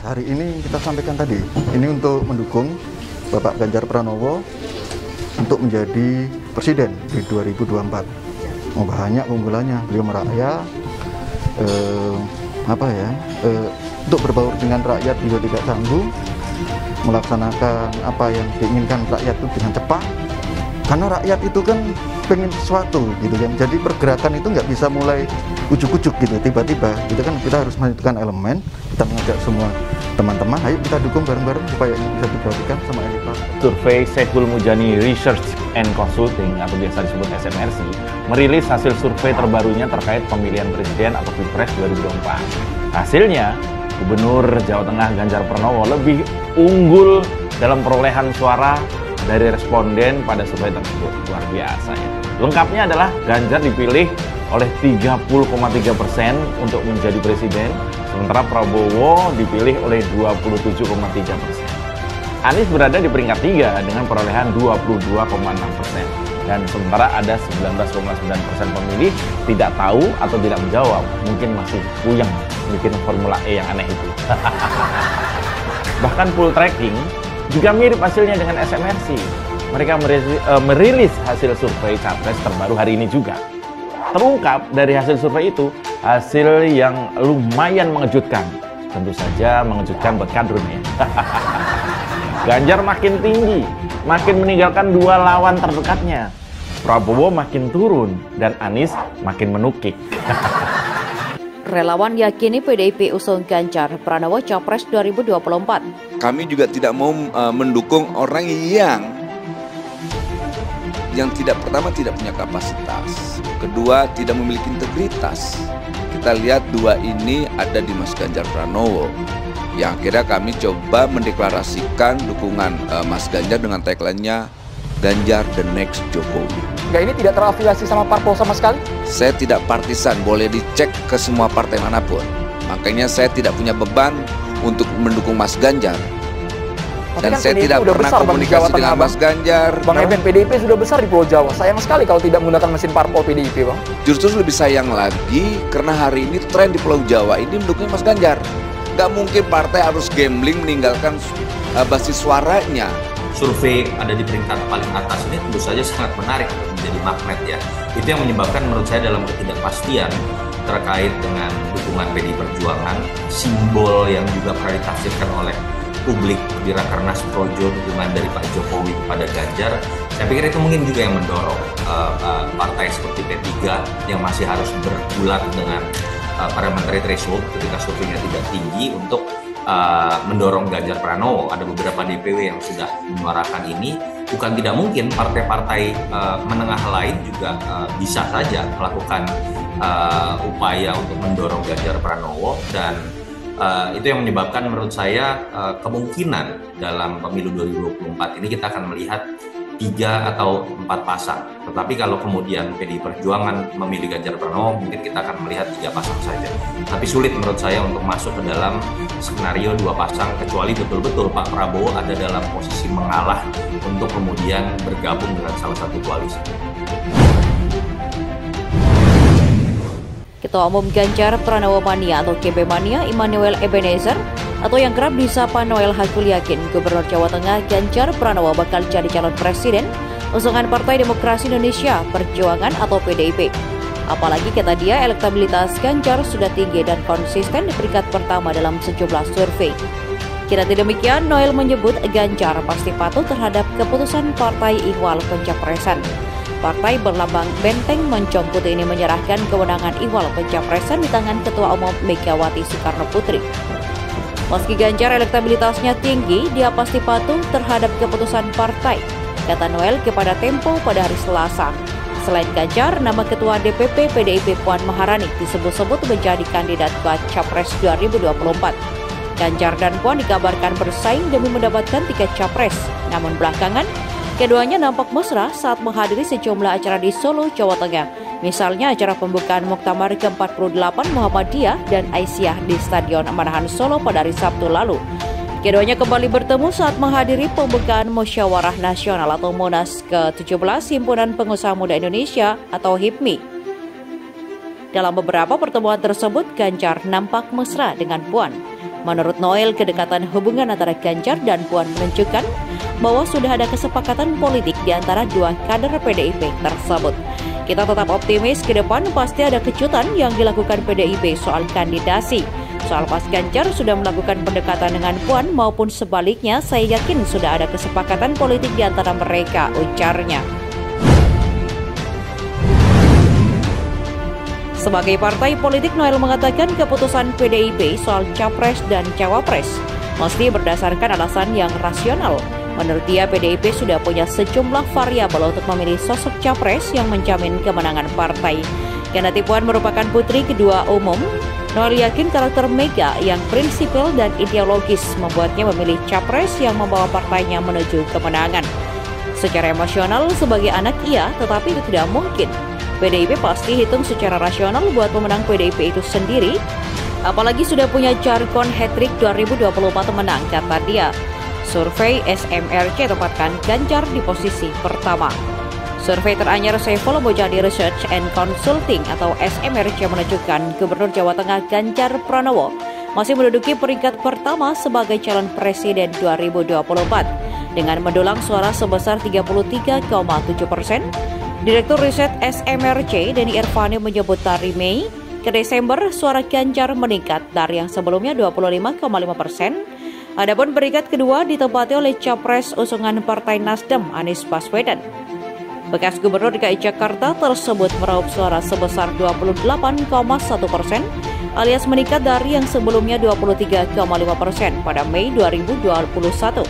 Hari ini kita sampaikan tadi, ini untuk mendukung Bapak Ganjar Pranowo untuk menjadi presiden di 2024. Banyak keunggulannya, beliau meraya, untuk berbaur dengan rakyat beliau tidak tanggung, melaksanakan apa yang diinginkan rakyat itu dengan cepat. Karena rakyat itu kan pengen sesuatu gitu kan, jadi pergerakan itu nggak bisa mulai ujuk-ujuk gitu tiba-tiba gitu kan. Kita harus menentukan elemen, kita mengajak semua teman-teman, ayo kita dukung bareng-bareng supaya ini bisa diperhatikan sama elit partai. Survei Saiful Mujani Research and Consulting atau biasa disebut SMRC merilis hasil survei terbarunya terkait pemilihan presiden atau Pilpres 2024. Hasilnya, Gubernur Jawa Tengah Ganjar Pranowo lebih unggul dalam perolehan suara dari responden pada survei tersebut. Luar biasa ya. Lengkapnya adalah Ganjar dipilih oleh 30,3% untuk menjadi presiden, sementara Prabowo dipilih oleh 27,3%. Anies berada di peringkat 3 dengan perolehan 22,6%. Dan sementara ada 19,9% pemilih tidak tahu atau tidak menjawab, mungkin masih puyeng bikin Formula E yang aneh itu. Bahkan full tracking juga mirip hasilnya dengan SMRC. Mereka merilis hasil survei capres terbaru hari ini juga. Terungkap dari hasil survei itu, hasil yang lumayan mengejutkan. Tentu saja mengejutkan buat kadrun ya. Ganjar makin tinggi, makin meninggalkan dua lawan terdekatnya. Prabowo makin turun dan Anies makin menukik. Relawan yakini PDIP usung Ganjar Pranowo Capres 2024. Kami juga tidak mau mendukung orang yang pertama tidak punya kapasitas, kedua tidak memiliki integritas. Kita lihat dua ini ada di Mas Ganjar Pranowo, yang akhirnya kami coba mendeklarasikan dukungan Mas Ganjar dengan tagline-nya Ganjar the next Jokowi. Enggak, ini tidak terafiliasi sama parpol sama sekali? Saya tidak partisan, boleh dicek ke semua partai manapun. Makanya saya tidak punya beban untuk mendukung Mas Ganjar. Dan saya tidak pernah komunikasi dengan Mas Ganjar. Bang Eben, PDIP sudah besar di Pulau Jawa. Sayang sekali kalau tidak menggunakan mesin parpol PDIP, Bang. Justru lebih sayang lagi karena hari ini tren di Pulau Jawa ini mendukung Mas Ganjar. Nggak mungkin partai harus gambling meninggalkan basis suaranya. Survei ada di peringkat paling atas ini tentu saja sangat menarik untuk menjadi magnet ya. Itu yang menyebabkan menurut saya dalam ketidakpastian terkait dengan dukungan PDI Perjuangan, simbol yang juga pernah ditafsirkan oleh publik di Rakernas Projo dukungan dari Pak Jokowi kepada Ganjar. Saya pikir itu mungkin juga yang mendorong partai seperti P3 yang masih harus bergulat dengan parliamentary threshold ketika surveinya tidak tinggi untuk mendorong Ganjar Pranowo. Ada beberapa DPW yang sudah menyuarakan ini. Bukan tidak mungkin partai-partai menengah lain juga bisa saja melakukan upaya untuk mendorong Ganjar Pranowo, dan itu yang menyebabkan menurut saya kemungkinan dalam pemilu 2024 ini kita akan melihat 3 atau 4 pasang. Tetapi kalau kemudian PDI Perjuangan memilih Ganjar Pranowo, mungkin kita akan melihat 3 pasang saja. Tapi sulit menurut saya untuk masuk ke dalam skenario 2 pasang, kecuali betul-betul Pak Prabowo ada dalam posisi mengalah untuk kemudian bergabung dengan salah satu koalisi. Ketua Umum Ganjar Pranowo Mania atau GB Mania Immanuel Ebenezer atau yang kerap disapa Noel Hakul yakin Gubernur Jawa Tengah Ganjar Pranowo bakal jadi calon presiden usungan Partai Demokrasi Indonesia Perjuangan atau PDIP. Apalagi kata dia elektabilitas Ganjar sudah tinggi dan konsisten di peringkat pertama dalam sejumlah survei. Kendati demikian, Noel menyebut Ganjar pasti patuh terhadap keputusan Partai Ihwal Pencapresan. Partai berlambang benteng moncong putih ini menyerahkan kewenangan ihwal pencapresan di tangan Ketua Umum Megawati Soekarno Putri. Meski Ganjar elektabilitasnya tinggi, dia pasti patuh terhadap keputusan partai, kata Noel kepada Tempo pada hari Selasa. Selain Ganjar, nama Ketua DPP PDIP Puan Maharani disebut-sebut menjadi kandidat Baca Capres 2024. Ganjar dan Puan dikabarkan bersaing demi mendapatkan tiket Capres, namun belakangan keduanya nampak mesra saat menghadiri sejumlah acara di Solo, Jawa Tengah. Misalnya acara pembukaan Muktamar ke-48 Muhammadiyah dan Aisyah di Stadion Manahan Solo pada hari Sabtu lalu. Keduanya kembali bertemu saat menghadiri pembukaan Musyawarah Nasional atau Munas ke-17 Himpunan Pengusaha Muda Indonesia atau HIPMI. Dalam beberapa pertemuan tersebut, Ganjar nampak mesra dengan Puan. Menurut Noel, kedekatan hubungan antara Ganjar dan Puan menunjukkan bahwa sudah ada kesepakatan politik di antara dua kader PDIP tersebut. Kita tetap optimis ke depan pasti ada kejutan yang dilakukan PDIP soal kandidasi. Soal Mas Ganjar sudah melakukan pendekatan dengan Puan maupun sebaliknya, saya yakin sudah ada kesepakatan politik di antara mereka, ujarnya. Sebagai partai politik, Noel mengatakan keputusan PDIP soal Capres dan Cawapres mesti berdasarkan alasan yang rasional. Menurut dia, PDIP sudah punya sejumlah variabel untuk memilih sosok Capres yang menjamin kemenangan partai. Kendati Puan merupakan putri kedua umum, Noel yakin karakter Mega yang prinsipil dan ideologis membuatnya memilih Capres yang membawa partainya menuju kemenangan. Secara emosional, sebagai anak iya, tetapi itu tidak mungkin. PDIP pasti hitung secara rasional buat pemenang PDIP itu sendiri, apalagi sudah punya jargon hat-trick 2024 menang, kata dia. Survei SMRC tempatkan Ganjar di posisi pertama. Survei teranyar Saiful Mujani Research and Consulting atau SMRC menunjukkan Gubernur Jawa Tengah Ganjar Pranowo masih menduduki peringkat pertama sebagai calon presiden 2024 dengan mendulang suara sebesar 33,7%. Direktur Riset SMRC Denny Irvani menyebut dari Mei ke Desember suara Ganjar meningkat dari yang sebelumnya 25,5%. Adapun peringkat kedua ditempati oleh Capres usungan Partai Nasdem Anies Baswedan. Bekas Gubernur DKI Jakarta tersebut meraup suara sebesar 28,1% alias meningkat dari yang sebelumnya 23,5% pada Mei 2021.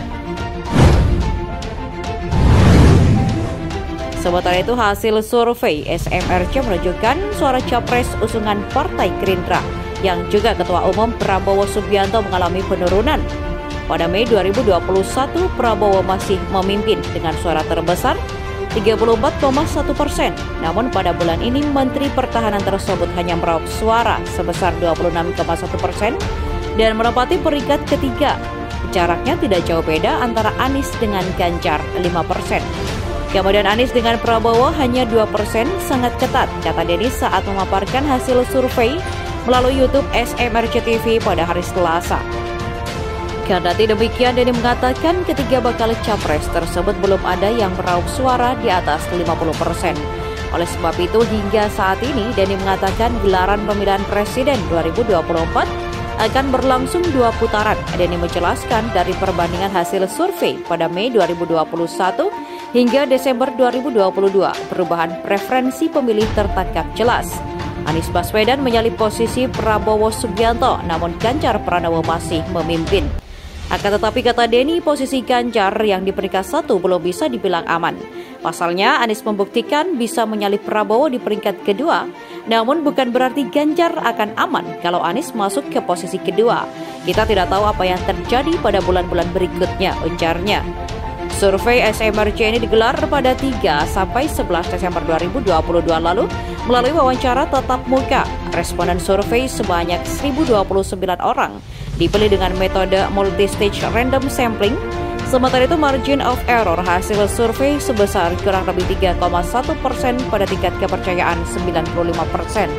Sementara itu, hasil survei SMRC menunjukkan suara Capres usungan Partai Gerindra yang juga Ketua Umum Prabowo Subianto mengalami penurunan. Pada Mei 2021, Prabowo masih memimpin dengan suara terbesar 34,1%. Namun pada bulan ini Menteri Pertahanan tersebut hanya meraup suara sebesar 26,1% dan menempati peringkat ketiga. Jaraknya tidak jauh beda antara Anies dengan Ganjar 5%. Kemudian Anies dengan Prabowo hanya 2%, sangat ketat, kata Denny saat memaparkan hasil survei melalui YouTube SMRC TV pada hari Selasa. Kendati demikian, Denny mengatakan ketiga bakal capres tersebut belum ada yang meraup suara di atas 50%. Oleh sebab itu, hingga saat ini Denny mengatakan gelaran pemilihan presiden 2024 akan berlangsung 2 putaran. Denny menjelaskan dari perbandingan hasil survei pada Mei 2021 hingga Desember 2022, perubahan preferensi pemilih tertangkap jelas. Anies Baswedan menyalip posisi Prabowo Subianto, namun Ganjar Pranowo masih memimpin. Akan tetapi, kata Denny, posisi Ganjar yang di peringkat 1 belum bisa dibilang aman. Pasalnya, Anies membuktikan bisa menyalip Prabowo di peringkat kedua, namun bukan berarti Ganjar akan aman kalau Anies masuk ke posisi kedua. Kita tidak tahu apa yang terjadi pada bulan-bulan berikutnya, ujarnya. Survei SMRC ini digelar pada 3 sampai 11 Desember 2022 lalu melalui wawancara tatap muka. Responden survei sebanyak 1.029 orang dipilih dengan metode multi-stage random sampling. Sementara itu, margin of error hasil survei sebesar kurang lebih 3,1% pada tingkat kepercayaan 95%.